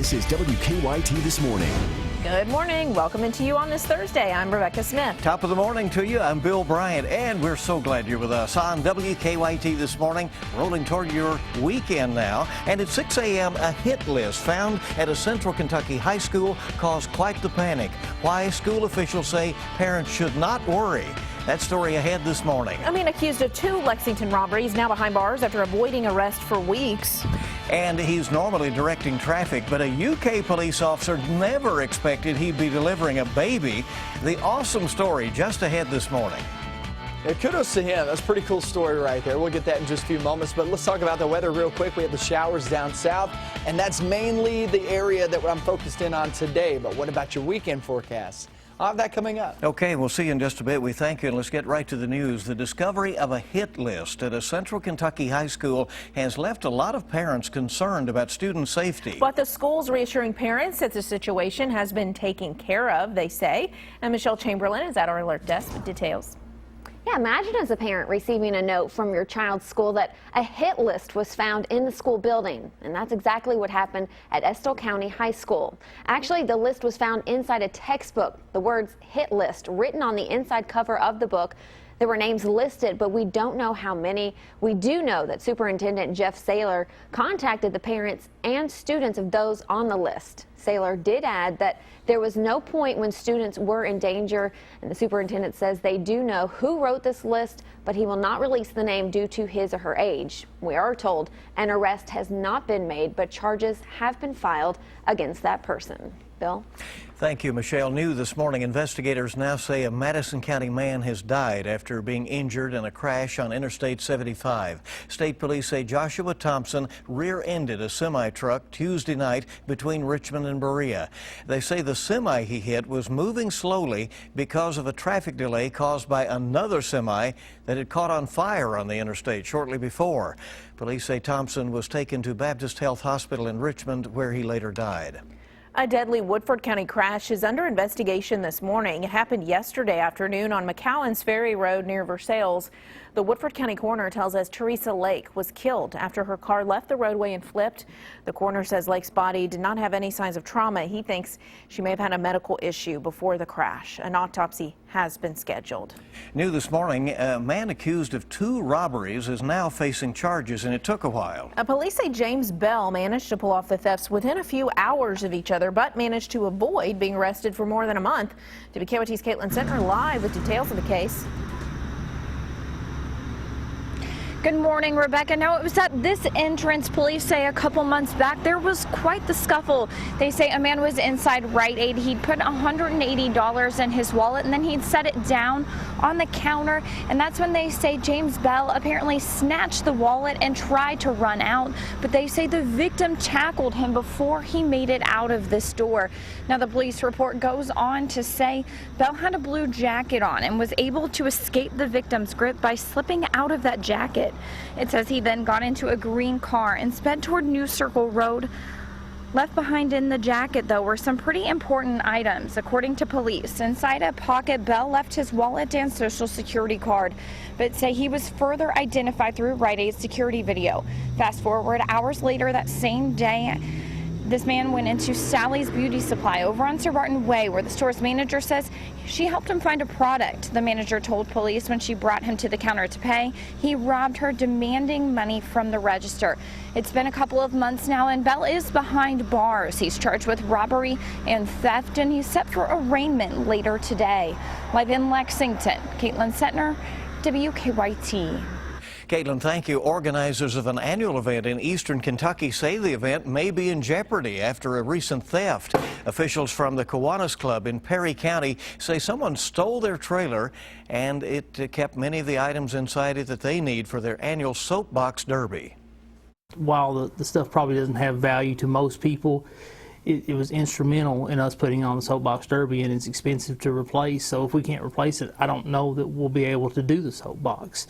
This is WKYT This Morning. Good morning. Welcome into you on this Thursday. I'm Rebecca Smith. Top of the morning to you. I'm Bill Bryant, and we're so glad you're with us on WKYT This Morning. Rolling toward your weekend now. And at 6 a.m., a hit list found at a Central Kentucky high school caused quite the panic. Why school officials say parents should not worry. That story ahead this morning. A man accused of 2 Lexington robberies now behind bars after avoiding arrest for weeks. And he's normally directing traffic, but a UK police officer never expected he'd be delivering a baby. The awesome story just ahead this morning. Yeah, kudos to him. That's a pretty cool story right there. We'll get that in just a few moments, but let's talk about the weather real quick. We have the showers down south, and that's mainly the area that I'm focused in on today. But what about your weekend forecast? I'll have that coming up. Okay, we'll see you in just a bit. We thank you, and let's get right to the news. The discovery of a hit list at a Central Kentucky high school has left a lot of parents concerned about student safety. But the school's reassuring parents that the situation has been taken care of, they say. And Michelle Chamberlain is at our alert desk with details. Yeah, imagine as a parent receiving a note from your child's school that a hit list was found in the school building. And that's exactly what happened at Estill County High School. Actually, the list was found inside a textbook. The words hit list written on the inside cover of the book. There were names listed, but we don't know how many. We do know that Superintendent Jeff Saylor contacted the parents and students of those on the list. Saylor did add that there was no point when students were in danger, and the superintendent says they do know who wrote this list, but he will not release the name due to his or her age. We are told an arrest has not been made, but charges have been filed against that person. Bill? Thank you, Michelle. New this morning, investigators now say a Madison County man has died after being injured in a crash on Interstate 75. State police say Joshua Thompson rear-ended a semi-truck Tuesday night between Richmond and Berea. They say the semi he hit was moving slowly because of a traffic delay caused by another semi that had caught on fire on the interstate shortly before. Police say Thompson was taken to Baptist Health Hospital in Richmond, where he later died. A deadly Woodford County crash is under investigation this morning. It happened yesterday afternoon on McCowan's Ferry Road near Versailles. The Woodford County coroner tells us Teresa Lake was killed after her car left the roadway and flipped. The coroner says Lake's body did not have any signs of trauma. He thinks she may have had a medical issue before the crash. An autopsy has been scheduled. New this morning, a man accused of 2 robberies is now facing charges, and it took a while. Police say James Bell managed to pull off the thefts within a few hours of each other, but managed to avoid being arrested for more than a month. WKYT's Caitlin Sentner live with details of the case. Good morning, Rebecca. Now, it was at this entrance, police say a couple months back, there was quite the scuffle. They say a man was inside Rite Aid. He'd put $180 in his wallet, and then he'd set it down on the counter. And that's when they say James Bell apparently snatched the wallet and tried to run out. But they say the victim tackled him before he made it out of the store. Now, the police report goes on to say Bell had a blue jacket on and was able to escape the victim's grip by slipping out of that jacket. It says he then got into a green car and sped toward New Circle Road. Left behind in the jacket, though, were some pretty important items. According to police, inside a pocket, Bell left his wallet and social security card, but say he was further identified through Rite Aid's security video. Fast forward hours later that same day, this man went into Sally's Beauty Supply over on Sir Barton Way, where the store's manager says she helped him find a product. The manager told police when she brought him to the counter to pay, he robbed her, demanding money from the register. It's been a couple of months now, and Bell is behind bars. He's charged with robbery and theft, and he's set for arraignment later today. Live in Lexington, Caitlin Sentner, WKYT. Caitlin, thank you. Organizers of an annual event in eastern Kentucky say the event may be in jeopardy after a recent theft. Officials from the Kiwanis Club in Perry County say someone stole their trailer, and it kept many of the items inside it that they need for their annual soapbox derby. While the stuff probably doesn't have value to most people, it was instrumental in us putting on the soapbox derby, and it's expensive to replace. So if we can't replace it, I don't know that we'll be able to do the soapbox.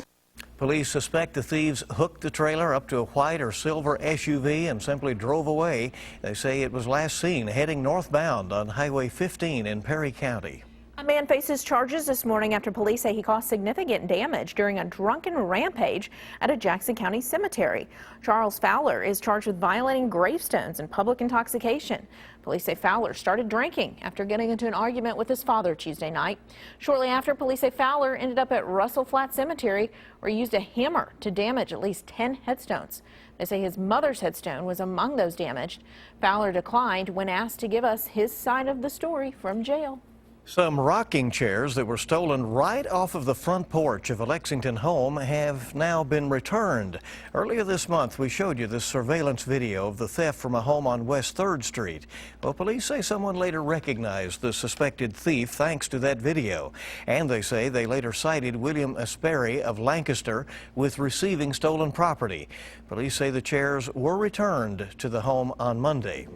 Police suspect the thieves hooked the trailer up to a white or silver SUV and simply drove away. They say it was last seen heading northbound on Highway 15 in Perry County. A man faces charges this morning after police say he caused significant damage during a drunken rampage at a Jackson County cemetery. Charles Fowler is charged with violating gravestones and public intoxication. Police say Fowler started drinking after getting into an argument with his father Tuesday night. Shortly after, police say Fowler ended up at Russell Flat Cemetery where he used a hammer to damage at least 10 headstones. They say his mother's headstone was among those damaged. Fowler declined when asked to give us his side of the story from jail. Some rocking chairs that were stolen right off of the front porch of a Lexington home have now been returned. Earlier this month, we showed you this surveillance video of the theft from a home on West 3rd Street. Well, police say someone later recognized the suspected thief thanks to that video. And they say they later cited William Asperry of Lancaster with receiving stolen property. Police say the chairs were returned to the home on Monday.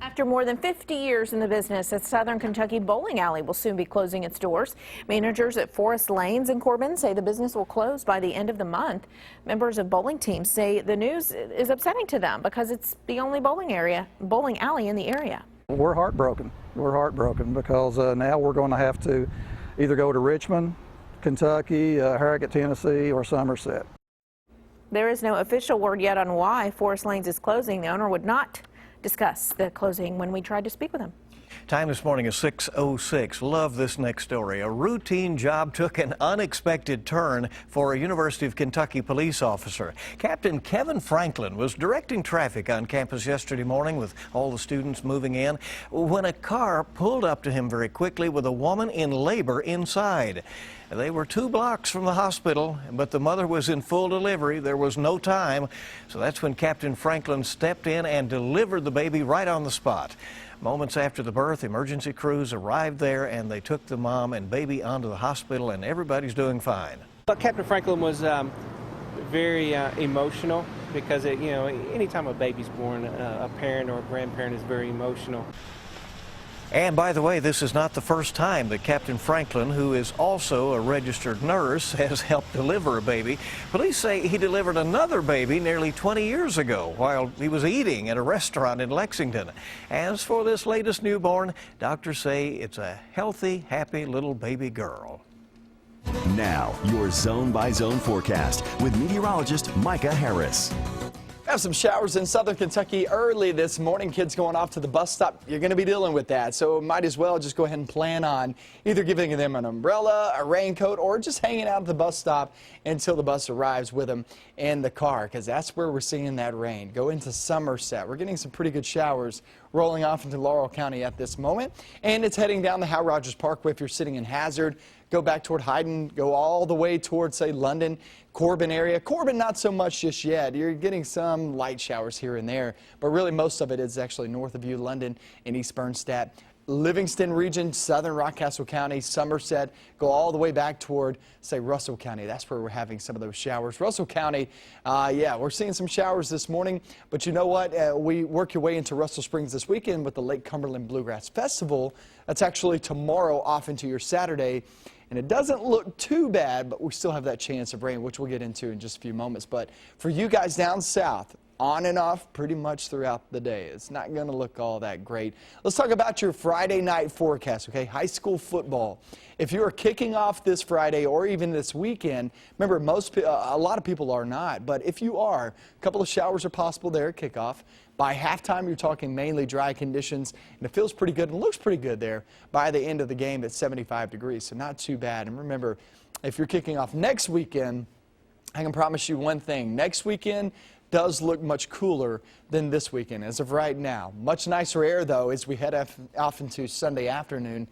After more than 50 years in the business, a Southern Kentucky bowling alley will soon be closing its doors. Managers at Forest Lanes in Corbin say the business will close by the end of the month. Members of bowling teams say the news is upsetting to them because it's the only bowling alley in the area. We're heartbroken. We're heartbroken because now we're going to have to either go to Richmond, Kentucky, Harrogate, Tennessee, or Somerset. There is no official word yet on why Forest Lanes is closing. The owner would not discuss the closing when we tried to speak with him. Time this morning is 6:06. Love this next story. A routine job took an unexpected turn for a University of Kentucky police officer. Captain Kevin Franklin was directing traffic on campus yesterday morning with all the students moving in when a car pulled up to him very quickly with a woman in labor inside. They were 2 blocks from the hospital, but the mother was in full delivery. There was no time, so that's when Captain Franklin stepped in and delivered the baby right on the spot. Moments after the birth, emergency crews arrived there and they took the mom and baby onto the hospital, and everybody's doing fine. But Captain Franklin was very emotional because, anytime a baby's born, a parent or a grandparent is very emotional. And by the way, this is not the first time that Captain Franklin, who is also a registered nurse, has helped deliver a baby. Police say he delivered another baby nearly 20 years ago while he was eating at a restaurant in Lexington. As for this latest newborn, doctors say it's a healthy, happy little baby girl. Now, your zone-by-zone forecast with meteorologist Micah Harris. Have some showers in Southern Kentucky early this morning. Kids going off to the bus stop, you're going to be dealing with that. So might as well just go ahead and plan on either giving them an umbrella, a raincoat, or just hanging out at the bus stop until the bus arrives with them in the car, because that's where we're seeing that rain. Go into Somerset. We're getting some pretty good showers rolling off into Laurel County at this moment. And it's heading down the Hal Rogers Parkway if you're sitting in Hazard. Go back toward Hyden, go all the way towards, say, London, Corbin area. Corbin, not so much just yet. You're getting some light showers here and there, but really most of it is actually north of you, London and East Bernstadt. Livingston region, Southern Rockcastle County, Somerset, go all the way back toward, say, Russell County. That's where we're having some of those showers. Russell County, yeah, we're seeing some showers this morning, but you know what? We work your way into Russell Springs this weekend with the Lake Cumberland Bluegrass Festival. That's actually tomorrow off into your Saturday. And it doesn't look too bad, but we still have that chance of rain, which we'll get into in just a few moments. But for you guys down south, on and off pretty much throughout the day. It's not going to look all that great. Let's talk about your Friday night forecast, okay? High school football. If you are kicking off this Friday or even this weekend, remember, a lot of people are not, but if you are, a couple of showers are possible there at kickoff. By halftime, you're talking mainly dry conditions, and it feels pretty good and looks pretty good there by the end of the game at 75 degrees, so not too bad. And remember, if you're kicking off next weekend, I can promise you one thing. Next weekend does look much cooler than this weekend as of right now. Much nicer air, though, as we head off into Sunday afternoon.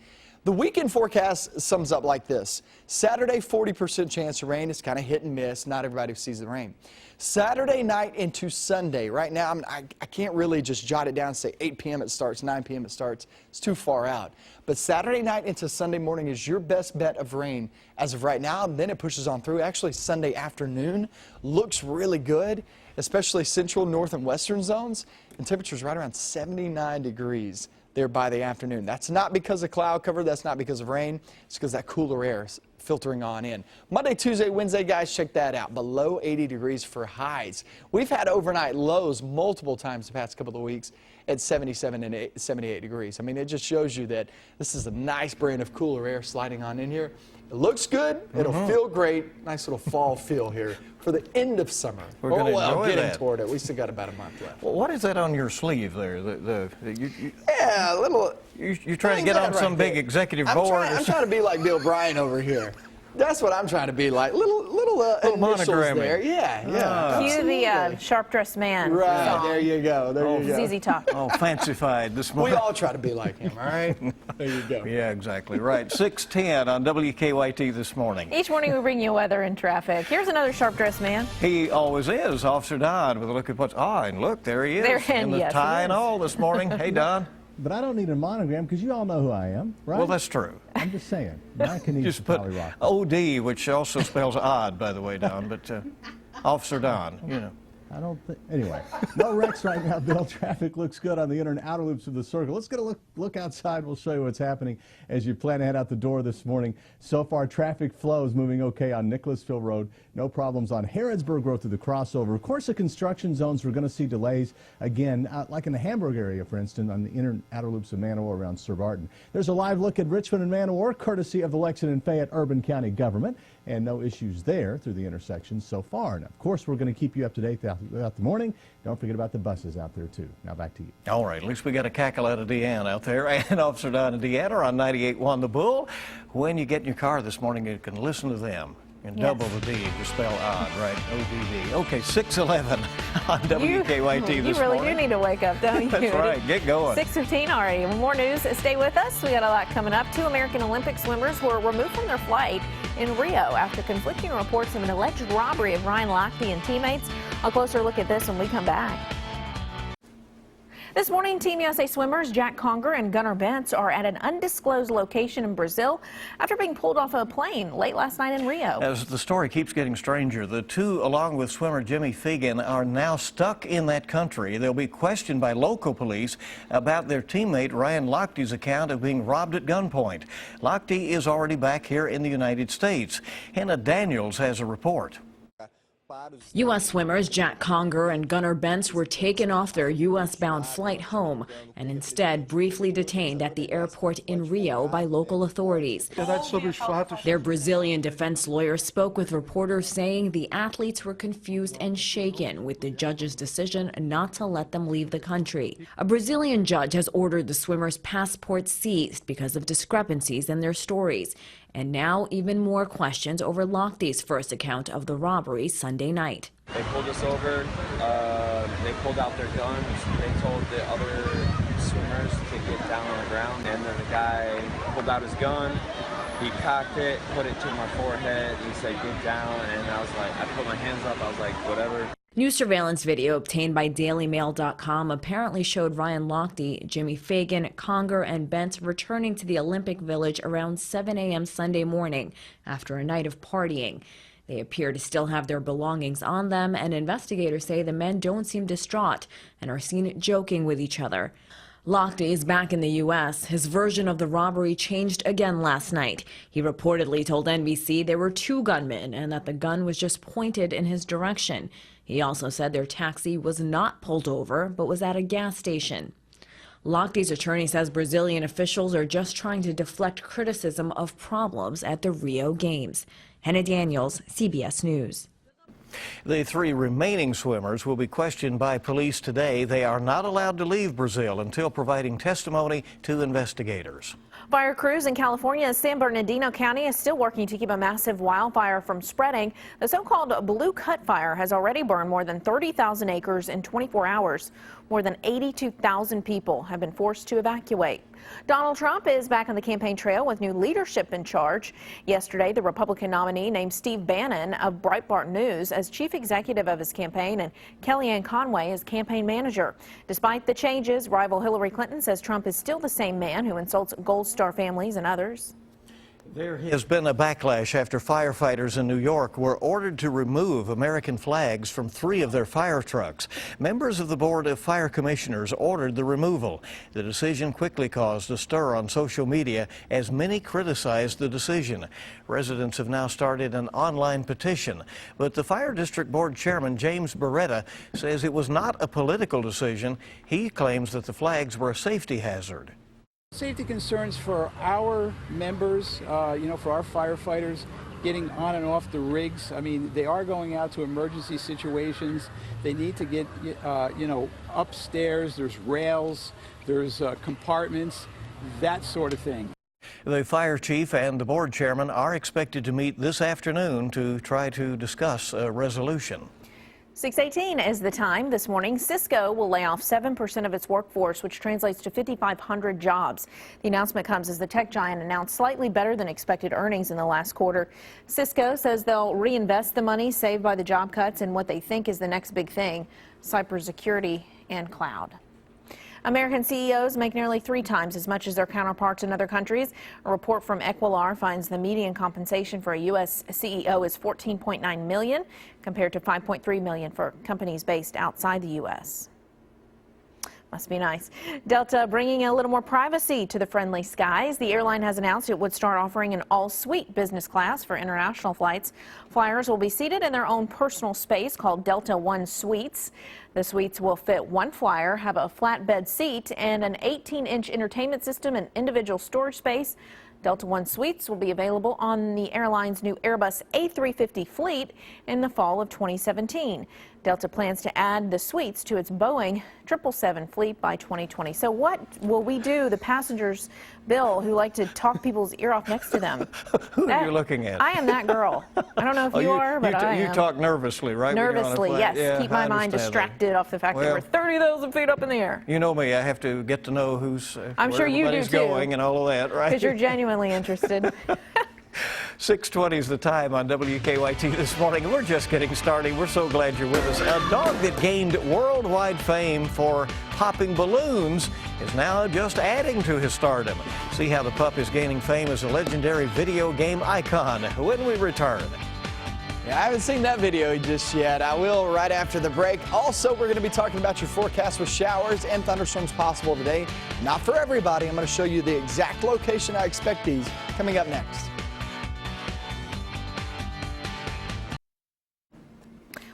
The weekend forecast sums up like this. Saturday, 40% chance of rain. It's kind of hit and miss. Not everybody sees the rain. Saturday night into Sunday. Right now, I can't really just jot it down and say 8 p.m. it starts, 9 p.m. it starts. It's too far out. But Saturday night into Sunday morning is your best bet of rain as of right now. Then it pushes on through. Actually, Sunday afternoon looks really good, especially central, north, and western zones. And temperatures right around 79 degrees. There by the afternoon. That's not because of cloud cover. That's not because of rain. It's because that cooler air is filtering on in. Monday, Tuesday, Wednesday, guys, check that out. Below 80 degrees for highs. We've had overnight lows multiple times the past couple of weeks at 77 and 78 degrees. I mean, it just shows you that this is a nice brand of cooler air sliding on in here. It looks good. It'll feel great. Nice little fall feel here for the end of summer. We're going to enjoy getting that. toward it. We still got about a month left. Well, what is that on your sleeve there? Yeah, a little. You're trying to get on some big executive board? I'm trying to be like Bill Bryan over here. That's what I'm trying to be like. Little initials monogram there. Yeah. Cue the Sharp-Dressed Man Right, song. there you go. There you go. ZZ Top. Oh, fancified this We morning. all try to be like him, all right? There you go. Yeah, exactly right. 6:10 on WKYT this morning. Each morning we bring you weather and traffic. Here's another sharp-dressed man. He always is, Officer Don, with a look at what's... and look, there he is. There, in the yes, tie he and is. all this morning. Hey, Don. But I don't need a monogram because you all know who I am, right? Well, that's true. I'm just saying. Micah needs Just to put probably rock. OD, which also spells odd, by the way, Don, but Officer Don, you know. I don't think. Anyway, no wrecks right now, Bill. Traffic looks good on the inner and outer loops of the circle. Let's get a look outside. We'll show you what's happening as you plan to head out the door this morning. So far, traffic flow is moving okay on Nicholasville Road. No problems on Harrodsburg Road through the crossover. Of course, the construction zones, we're going to see delays again, like in the Hamburg area, for instance, on the inner and outer loops of Manowar around Sir Barton. There's a live look at Richmond and Manowar, courtesy of the Lexington and Fayette Urban County government, and no issues there through the intersections so far. And of course, we're going to keep you up to date throughout the morning. Don't forget about the buses out there, too. Now back to you. All right, at least we got a cackle out of Deanne out there, and Officer Don and Deanne are on 98.1 The Bull. When you get in your car this morning, you can listen to them. And double the D to spell odd, right? O-D-D. Okay, 6:11 on WKYT this morning. You really do need to wake up, don't you? That's right. Get going. 6:15 already. More news. Stay with us. We got a lot coming up. 2 American Olympic swimmers were removed from their flight in Rio after conflicting reports of an alleged robbery of Ryan Lochte and teammates. A closer look at this when we come back. This morning, Team USA swimmers Jack Conger and Gunnar Bentz are at an undisclosed location in Brazil after being pulled off a plane late last night in Rio. As the story keeps getting stranger, the two, along with swimmer Jimmy Fagan, are now stuck in that country. They'll be questioned by local police about their teammate Ryan Lochte's account of being robbed at gunpoint. Lochte is already back here in the United States. Hannah Daniels has a report. U.S. swimmers Jack Conger and Gunnar Bentz were taken off their U.S.-bound flight home and instead briefly detained at the airport in Rio by local authorities. Their Brazilian defense lawyer spoke with reporters saying the athletes were confused and shaken with the judge's decision not to let them leave the country. A Brazilian judge has ordered the swimmers' passports seized because of discrepancies in their stories. And now even more questions over Lochte's first account of the robbery Sunday night. They pulled us over, they pulled out their guns, they told the other swimmers to get down on the ground, and then the guy pulled out his gun, he cocked it, put it to my forehead, he said get down, and I was like, I put my hands up, I was like, whatever. New surveillance video obtained by DailyMail.com apparently showed Ryan Lochte, Jimmy Fagan, Conger, and Bentz returning to the Olympic Village around 7 a.m. Sunday morning after a night of partying. They appear to still have their belongings on them, and investigators say the men don't seem distraught and are seen joking with each other. Lochte is back in the U.S. His version of the robbery changed again last night. He reportedly told NBC there were 2 gunmen and that the gun was just pointed in his direction. He also said their taxi was not pulled over, but was at a gas station. Lochte's attorney says Brazilian officials are just trying to deflect criticism of problems at the Rio Games. Hannah Daniels, CBS News. The 3 remaining swimmers will be questioned by police today. They are not allowed to leave Brazil until providing testimony to investigators. Fire crews in California's San Bernardino County is still working to keep a massive wildfire from spreading. The so-called Blue Cut Fire has already burned more than 30,000 acres in 24 hours. More than 82,000 people have been forced to evacuate. Donald Trump is back on the campaign trail with new leadership in charge. Yesterday, the Republican nominee named Steve Bannon of Breitbart News as chief executive of his campaign and Kellyanne Conway as campaign manager. Despite the changes, rival Hillary Clinton says Trump is still the same man who insults Gold Star families and others. There has been a backlash after firefighters in New York were ordered to remove American flags from 3 of their fire trucks. Members of the Board of Fire Commissioners ordered the removal. The decision quickly caused a stir on social media as many criticized the decision. Residents have now started an online petition, but the Fire District Board Chairman James Beretta says it was not a political decision. He claims that the flags were a safety hazard. Safety concerns for our members, for our firefighters getting on and off the rigs. I mean, they are going out to emergency situations. They need to get, upstairs. There's rails, there's compartments, that sort of thing. The fire chief and the board chairman are expected to meet this afternoon to try to discuss a resolution. 6:18 is the time this morning. Cisco will lay off 7% of its workforce, which translates to 5,500 jobs. The announcement comes as the tech giant announced slightly better than expected earnings in the last quarter. Cisco says they'll reinvest the money saved by the job cuts in what they think is the next big thing, cybersecurity and cloud. American CEOs make nearly 3 times as much as their counterparts in other countries. A report from Equilar finds the median compensation for a U.S. CEO is $14.9 million, compared to $5.3 million for companies based outside the U.S. Must be nice. Delta bringing a little more privacy to the friendly skies. The airline has announced it would start offering an all-suite business class for international flights. Flyers will be seated in their own personal space called Delta One Suites. The suites will fit 1 flyer, have a flat bed seat, and an 18-inch entertainment system and individual storage space. Delta One Suites will be available on the airline's new Airbus A350 fleet in the fall of 2017. Delta plans to add the suites to its Boeing 777 fleet by 2020. So what will we do, the passengers, Bill, who like to talk people's ear off next to them? Who are you looking at? I am that girl. I don't know if you are, but I am. You talk nervously, right? Nervously, yes. Yeah, keep my mind distracted off the fact that we're 30,000 feet up in the air. You know me, I have to get to know who's I'm sure you do too. Going and all of that, right? Because you're genuinely interested. 6:20 is the time on WKYT this morning. We're just getting started. We're so glad you're with us. A dog that gained worldwide fame for popping balloons is now just adding to his stardom. See how the pup is gaining fame as a legendary video game icon when we return. Yeah, I haven't seen that video just yet. I will right after the break. Also, we're going to be talking about your forecast with showers and thunderstorms possible today. Not for everybody. I'm going to show you the exact location I expect these coming up next.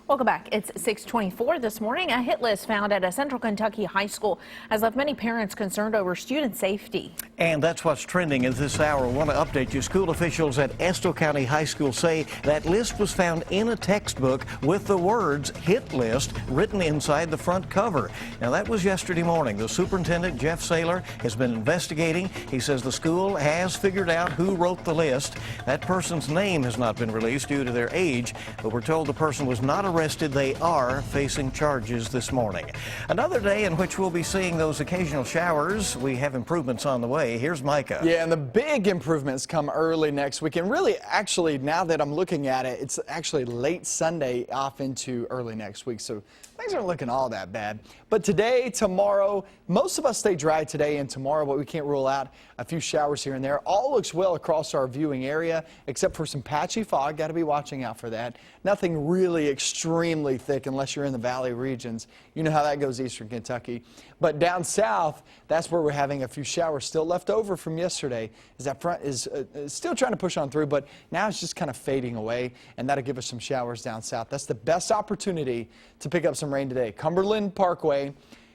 Welcome back. It's 6:24 this morning. A hit list found at a Central Kentucky high school has left many parents concerned over student safety. And that's what's trending in this hour. I want to update you. School officials at Estill County High School say that list was found in a textbook with the words hit list written inside the front cover. Now, that was yesterday morning. The superintendent, Jeff Saylor, has been investigating. He says the school has figured out who wrote the list. That person's name has not been released due to their age, but we're told the person was not arrested. They are facing charges this morning. Another day in which we'll be seeing those occasional showers. We have improvements on the way. Here's Micah. Yeah, and the big improvements come early next week. And really, actually, now that I'm looking at it, it's actually late Sunday off into early next week. So things aren't looking all that bad. But today, tomorrow, most of us stay dry today and tomorrow, but we can't rule out a few showers here and there. All looks well across our viewing area, except for some patchy fog. Got to be watching out for that. Nothing really extremely thick unless you're in the valley regions. You know how that goes, eastern Kentucky. But down south, that's where we're having a few showers still left over from yesterday. As that front is still trying to push on through, but now it's just kind of fading away, and that'll give us some showers down south. That's the best opportunity to pick up some rain today. Cumberland Parkway,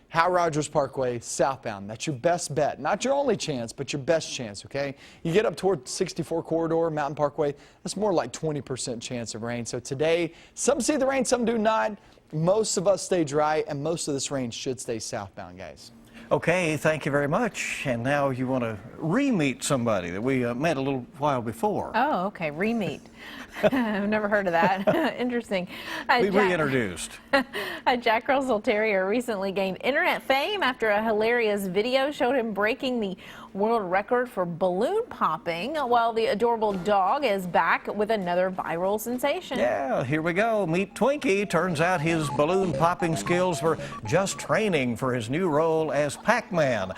Hal Rogers Parkway, southbound. That's your best bet. Not your only chance, but your best chance, okay? You get up toward 64 corridor, Mountain Parkway, that's more like 20% chance of rain. So today, some see the rain, some do not. Most of us stay dry, and most of this rain should stay southbound, guys. Okay, thank you very much. And now you want to re-meet somebody that we met a little while before. Oh, okay, re-meet. I've never heard of that. Interesting. We reintroduced. A Jack Russell Terrier recently gained internet fame after a hilarious video showed him breaking the world record for balloon popping, while the adorable dog is back with another viral sensation. Yeah, here we go. Meet Twinkie. Turns out his balloon popping skills were just training for his new role as Pac-Man.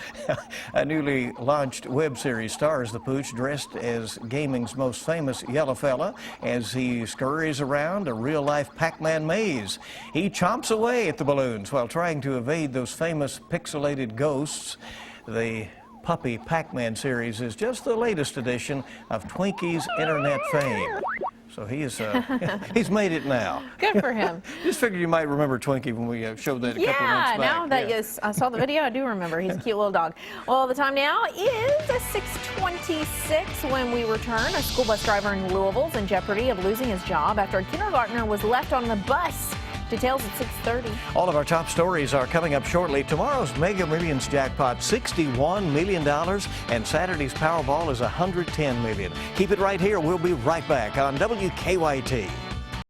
A newly launched web series stars the pooch dressed as gaming's most famous yellow fella as he scurries around a real-life Pac-Man maze. He chomps away at the balloons while trying to evade those famous pixelated ghosts. The Puppy Pac-Man series is just the latest edition of Twinkie's internet fame. So he's made it now. Good for him. Just figured you might remember Twinkie when we showed that a couple months back. Now that I saw the video, I do remember. He's a cute little dog. Well, the time now is 6:26 when we return. A school bus driver in Louisville is in jeopardy of losing his job after a kindergartner was left on the bus. Details at 6:30. All of our top stories are coming up shortly. Tomorrow's Mega Millions jackpot, $61 million, and Saturday's Powerball is $110 million. Keep it right here. We'll be right back on WKYT.